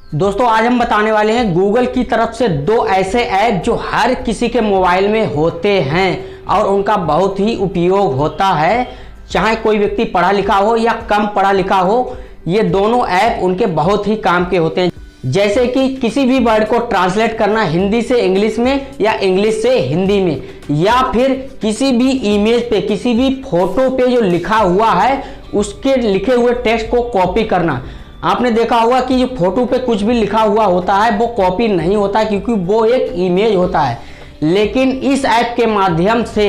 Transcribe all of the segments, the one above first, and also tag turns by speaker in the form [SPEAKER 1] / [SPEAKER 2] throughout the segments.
[SPEAKER 1] दोस्तों आज हम बताने वाले हैं गूगल की तरफ से दो ऐसे ऐप जो हर किसी के मोबाइल में होते हैं और उनका बहुत ही उपयोग होता है, चाहे कोई व्यक्ति पढ़ा लिखा हो या कम पढ़ा लिखा हो। ये दोनों ऐप उनके बहुत ही काम के होते हैं, जैसे कि किसी भी वर्ड को ट्रांसलेट करना हिंदी से इंग्लिश में या इंग्लिश से हिंदी में, या फिर किसी भी इमेज पे, किसी भी फोटो पे जो लिखा हुआ है उसके लिखे हुए टेक्स्ट को कॉपी करना। आपने देखा होगा कि जो फोटो पे कुछ भी लिखा हुआ होता है वो कॉपी नहीं होता है, क्योंकि वो एक इमेज होता है। लेकिन इस ऐप के माध्यम से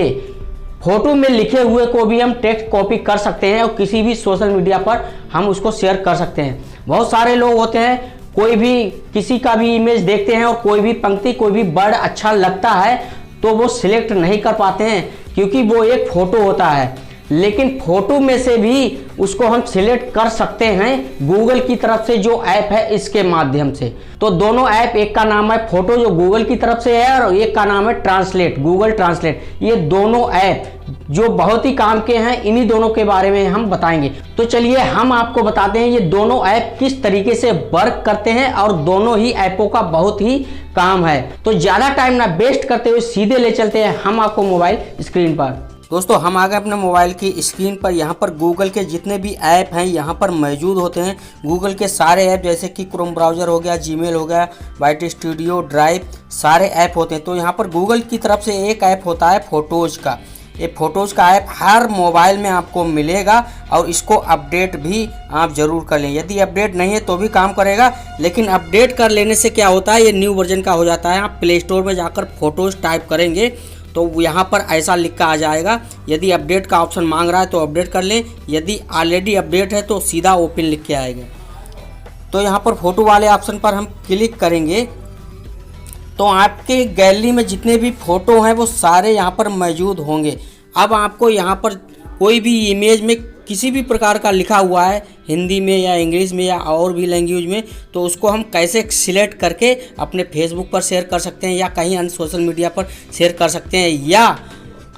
[SPEAKER 1] फोटो में लिखे हुए को भी हम टेक्स्ट कॉपी कर सकते हैं और किसी भी सोशल मीडिया पर हम उसको शेयर कर सकते हैं। बहुत सारे लोग होते हैं, कोई भी किसी का भी इमेज देखते हैं और कोई भी पंक्ति, कोई भी वर्ड अच्छा लगता है तो वो सिलेक्ट नहीं कर पाते हैं, क्योंकि वो एक फोटो होता है। लेकिन फोटो में से भी उसको हम सिलेक्ट कर सकते हैं गूगल की तरफ से जो ऐप है इसके माध्यम से। तो दोनों ऐप, एक का नाम है फोटो जो गूगल की तरफ से है और एक का नाम है ट्रांसलेट, गूगल ट्रांसलेट। ये दोनों ऐप जो बहुत ही काम के हैं, इन्हीं दोनों के बारे में हम बताएंगे। तो चलिए हम आपको बताते हैं ये दोनों ऐप किस तरीके से वर्क करते हैं और दोनों ही ऐपों का बहुत ही काम है। तो ज्यादा टाइम ना वेस्ट करते हुए सीधे ले चलते हैं हम आपको मोबाइल स्क्रीन पर। दोस्तों हम आ गए अपने मोबाइल की स्क्रीन पर। यहाँ पर गूगल के जितने भी ऐप हैं यहाँ पर मौजूद होते हैं। गूगल के सारे ऐप जैसे कि क्रोम ब्राउज़र हो गया, जीमेल हो गया, बाइट स्टूडियो, ड्राइव, सारे ऐप होते हैं। तो यहाँ पर गूगल की तरफ से एक ऐप होता है फोटोज़ का। ये फोटोज़ का ऐप हर मोबाइल में आपको मिलेगा और इसको अपडेट भी आप ज़रूर कर लें। यदि अपडेट नहीं है तो भी काम करेगा, लेकिन अपडेट कर लेने से क्या होता है, ये न्यू वर्जन का हो जाता है। आप प्ले स्टोर में जाकर फ़ोटोज़ टाइप करेंगे तो यहाँ पर ऐसा लिख कर आ जाएगा। यदि अपडेट का ऑप्शन मांग रहा है तो अपडेट कर लें, यदि ऑलरेडी अपडेट है तो सीधा ओपन लिख के आएगा। तो यहाँ पर फोटो वाले ऑप्शन पर हम क्लिक करेंगे तो आपके गैलरी में जितने भी फ़ोटो हैं वो सारे यहाँ पर मौजूद होंगे। अब आपको यहाँ पर कोई भी इमेज में किसी भी प्रकार का लिखा हुआ है, हिंदी में या इंग्लिश में या और भी लैंग्वेज में, तो उसको हम कैसे सिलेक्ट करके अपने फेसबुक पर शेयर कर सकते हैं या कहीं अन्य सोशल मीडिया पर शेयर कर सकते हैं, या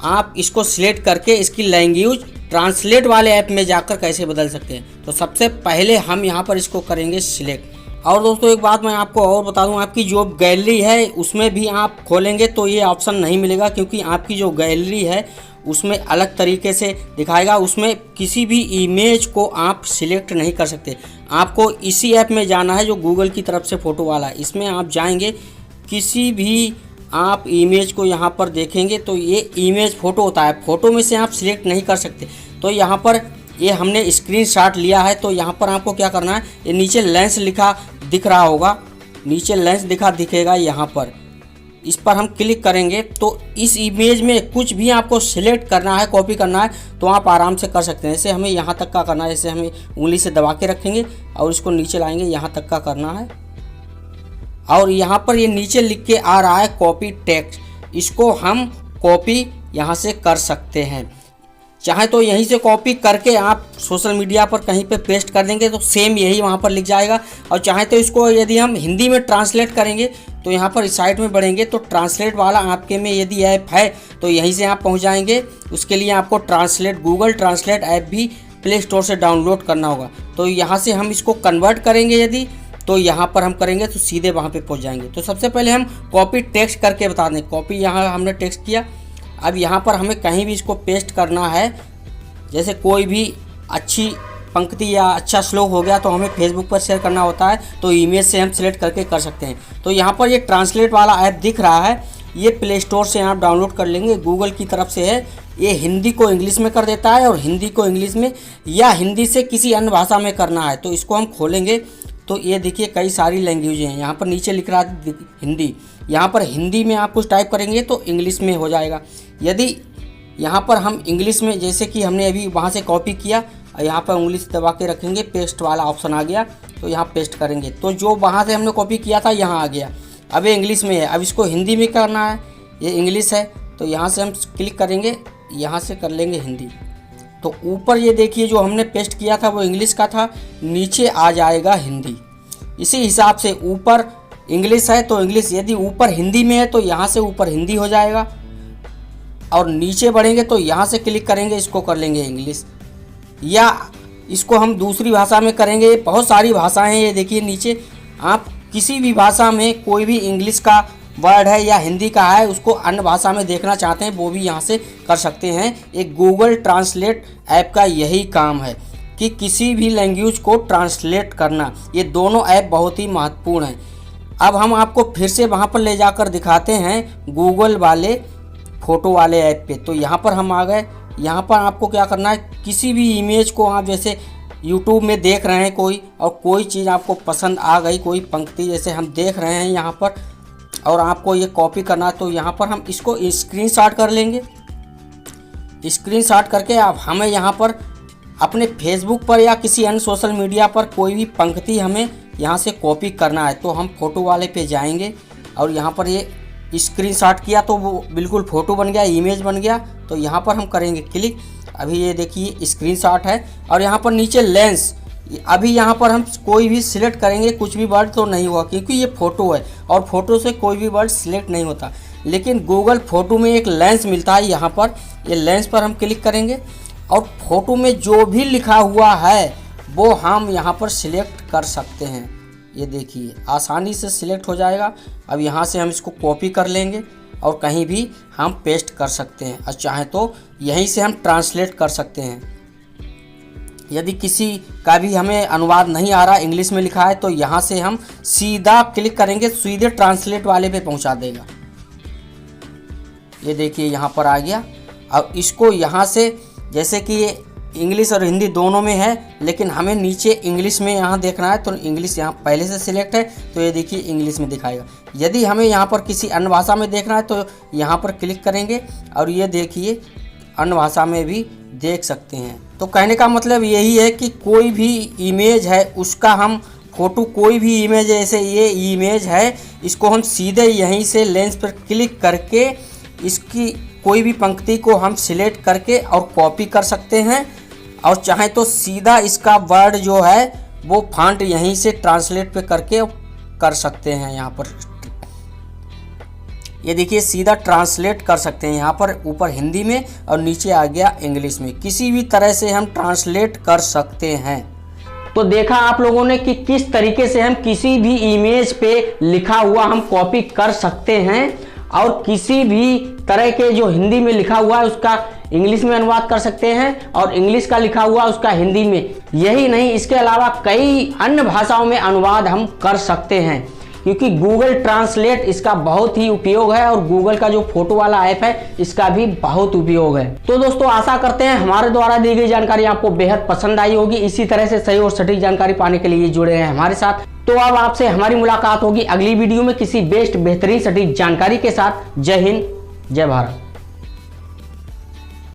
[SPEAKER 1] आप इसको सिलेक्ट करके इसकी लैंग्वेज ट्रांसलेट वाले ऐप में जाकर कैसे बदल सकते हैं। तो सबसे पहले हम यहाँ पर इसको करेंगे सिलेक्ट। और दोस्तों एक बात मैं आपको और बता दूं, आपकी जो गैलरी है उसमें भी आप खोलेंगे तो ये ऑप्शन नहीं मिलेगा, क्योंकि आपकी जो गैलरी है उसमें अलग तरीके से दिखाएगा। उसमें किसी भी इमेज को आप सिलेक्ट नहीं कर सकते। आपको इसी ऐप में जाना है जो गूगल की तरफ से फ़ोटो वाला है। इसमें आप जाएंगे, किसी भी आप इमेज को यहाँ पर देखेंगे तो ये इमेज फ़ोटो होता है, फ़ोटो में से आप सिलेक्ट नहीं कर सकते। तो यहाँ पर ये हमने स्क्रीनशॉट लिया है। तो यहाँ पर आपको क्या करना है, ये नीचे लेंस लिखा दिख रहा होगा, नीचे लेंस दिखेगा यहाँ पर, इस पर हम क्लिक करेंगे तो इस इमेज में कुछ भी आपको सिलेक्ट करना है, कॉपी करना है तो आप आराम से कर सकते हैं। जैसे हमें यहाँ तक का करना है, जैसे हमें उंगली से दबा के रखेंगे और इसको नीचे लाएंगे, यहाँ तक का करना है। और यहाँ पर ये नीचे लिख के आ रहा है कॉपी टेक्स्ट, इसको हम कॉपी यहाँ से कर सकते हैं। चाहे तो यहीं से कॉपी करके आप सोशल मीडिया पर कहीं पे पेस्ट कर देंगे तो सेम यही वहाँ पर लिख जाएगा। और चाहे तो इसको यदि हम हिंदी में ट्रांसलेट करेंगे तो यहाँ पर इस साइड में बढ़ेंगे तो ट्रांसलेट वाला आपके में यदि ऐप है तो यहीं से आप पहुँच जाएंगे। उसके लिए आपको ट्रांसलेट, गूगल ट्रांसलेट ऐप भी प्ले स्टोर से डाउनलोड करना होगा। तो यहाँ से हम इसको कन्वर्ट करेंगे यदि, तो यहाँ पर हम करेंगे तो सीधे वहाँ पर पहुँच जाएंगे। तो सबसे पहले हम कॉपी टेक्स्ट करके बता दें। कॉपी यहाँ हमने टेक्स्ट किया, अब यहाँ पर हमें कहीं भी इसको पेस्ट करना है। जैसे कोई भी अच्छी पंक्ति या अच्छा श्लोक हो गया तो हमें फेसबुक पर शेयर करना होता है, तो इमेज से हम सिलेक्ट करके कर सकते हैं। तो यहाँ पर ये ट्रांसलेट वाला ऐप दिख रहा है, ये प्ले स्टोर से आप डाउनलोड कर लेंगे, गूगल की तरफ से है। ये हिंदी को इंग्लिश में कर देता है और हिंदी को इंग्लिश में या हिंदी से किसी अन्य भाषा में करना है। तो इसको हम खोलेंगे तो ये देखिए कई सारी लैंग्वेज हैं। यहाँ पर नीचे लिख रहा है हिंदी, यहाँ पर हिंदी में आप कुछ टाइप करेंगे तो इंग्लिश में हो जाएगा। यदि यहाँ पर हम इंग्लिश में, जैसे कि हमने अभी वहाँ से कॉपी किया, यहाँ पर उंगली से दबा के रखेंगे, पेस्ट वाला ऑप्शन आ गया तो यहाँ पेस्ट करेंगे तो जो वहाँ से हमने कॉपी किया था यहाँ आ गया। अब ये इंग्लिश में है, अब इसको हिंदी में करना है, ये इंग्लिश है तो यहाँ से हम क्लिक करेंगे, यहाँ से कर लेंगे हिंदी। तो ऊपर ये देखिए जो हमने पेस्ट किया था वो इंग्लिश का था, नीचे आ जाएगा हिंदी। इसी हिसाब से ऊपर इंग्लिश है तो इंग्लिश, यदि ऊपर हिंदी में है तो यहाँ से ऊपर हिंदी हो जाएगा। और नीचे बढ़ेंगे तो यहाँ से क्लिक करेंगे, इसको कर लेंगे इंग्लिश, या इसको हम दूसरी भाषा में करेंगे। बहुत सारी भाषाएं हैं, ये देखिए नीचे आप किसी भी भाषा में कोई भी इंग्लिश का वर्ड है या हिंदी का है उसको अन्य भाषा में देखना चाहते हैं वो भी यहाँ से कर सकते हैं। एक गूगल ट्रांसलेट ऐप का यही काम है कि किसी भी लैंग्वेज को ट्रांसलेट करना। ये दोनों ऐप बहुत ही महत्वपूर्ण हैं। अब हम आपको फिर से वहाँ पर ले जाकर दिखाते हैं गूगल वाले फ़ोटो वाले ऐप पे। तो यहाँ पर हम आ गए। यहाँ पर आपको क्या करना है, किसी भी इमेज को आप जैसे यूट्यूब में देख रहे हैं कोई, और कोई चीज़ आपको पसंद आ गई, कोई पंक्ति जैसे हम देख रहे हैं यहाँ पर, और आपको ये कॉपी करना है, तो यहाँ पर हम इसको स्क्रीनशॉट कर लेंगे। स्क्रीनशॉट करके अब हमें यहाँ पर अपने फेसबुक पर या किसी अन्य सोशल मीडिया पर कोई भी पंक्ति हमें यहाँ से कॉपी करना है। तो हम फ़ोटो वाले पे जाएंगे और यहाँ पर ये स्क्रीनशॉट किया तो वो बिल्कुल फ़ोटो बन गया, इमेज बन गया। तो यहाँ पर हम करेंगे क्लिक। अभी ये देखिए स्क्रीनशॉट है और यहाँ पर नीचे लेंस, अभी यहाँ पर हम कोई भी सिलेक्ट करेंगे कुछ भी वर्ड तो नहीं हुआ क्योंकि ये फ़ोटो है और फ़ोटो से कोई भी वर्ड सिलेक्ट नहीं होता। लेकिन गूगल फ़ोटो में एक लेंस मिलता है, यहाँ पर ये लेंस पर हम क्लिक करेंगे और फ़ोटो में जो भी लिखा हुआ है वो हम यहाँ पर सिलेक्ट कर सकते हैं। ये देखिए आसानी से सिलेक्ट हो जाएगा। अब यहाँ से हम इसको कॉपी कर लेंगे और कहीं भी हम पेस्ट कर सकते हैं और चाहे तो यहीं से हम ट्रांसलेट कर सकते हैं। यदि किसी का भी हमें अनुवाद नहीं आ रहा, इंग्लिश में लिखा है, तो यहाँ से हम सीधा क्लिक करेंगे, सीधे ट्रांसलेट वाले पे पहुँचा देगा। ये देखिए यहाँ पर आ गया। अब इसको यहाँ से जैसे कि ये इंग्लिश और हिंदी दोनों में है, लेकिन हमें नीचे इंग्लिश में यहाँ देखना है तो इंग्लिश यहाँ पहले से सिलेक्ट है, तो ये देखिए इंग्लिश में दिखाएगा। यदि हमें यहाँ पर किसी अन्य भाषा में देखना है तो यहाँ पर क्लिक करेंगे और ये देखिए अन्य भाषा में भी देख सकते हैं। तो कहने का मतलब यही है कि कोई भी इमेज है उसका हम फ़ोटो, कोई भी इमेज जैसे ये इमेज है, इसको हम सीधे यहीं से लेंस पर क्लिक करके इसकी कोई भी पंक्ति को हम सिलेक्ट करके और कॉपी कर सकते हैं, और चाहे तो सीधा इसका वर्ड जो है वो फॉन्ट यहीं से ट्रांसलेट पे करके कर सकते हैं। यहाँ पर ये देखिए सीधा ट्रांसलेट कर सकते हैं, यहाँ पर ऊपर हिंदी में और नीचे आ गया इंग्लिश में। किसी भी तरह से हम ट्रांसलेट कर सकते हैं। तो देखा आप लोगों ने कि किस तरीके से हम किसी भी इमेज पे लिखा हुआ हम कॉपी कर सकते हैं और किसी भी तरह के जो हिंदी में लिखा हुआ है उसका इंग्लिश में अनुवाद कर सकते हैं और इंग्लिश का लिखा हुआ उसका हिंदी में। यही नहीं, इसके अलावा कई अन्य भाषाओं में अनुवाद हम कर सकते हैं क्योंकि गूगल ट्रांसलेट इसका बहुत ही उपयोग है और गूगल का जो फोटो वाला ऐप है इसका भी बहुत उपयोग है। तो दोस्तों आशा करते हैं हमारे द्वारा दी गई जानकारी आपको बेहद पसंद आई होगी। इसी तरह से सही और सटीक जानकारी पाने के लिए जुड़े रहें हमारे साथ। तो अब आपसे हमारी मुलाकात होगी अगली वीडियो में किसी बेस्ट बेहतरीन सटीक जानकारी के साथ। जय हिंद, जय भारत।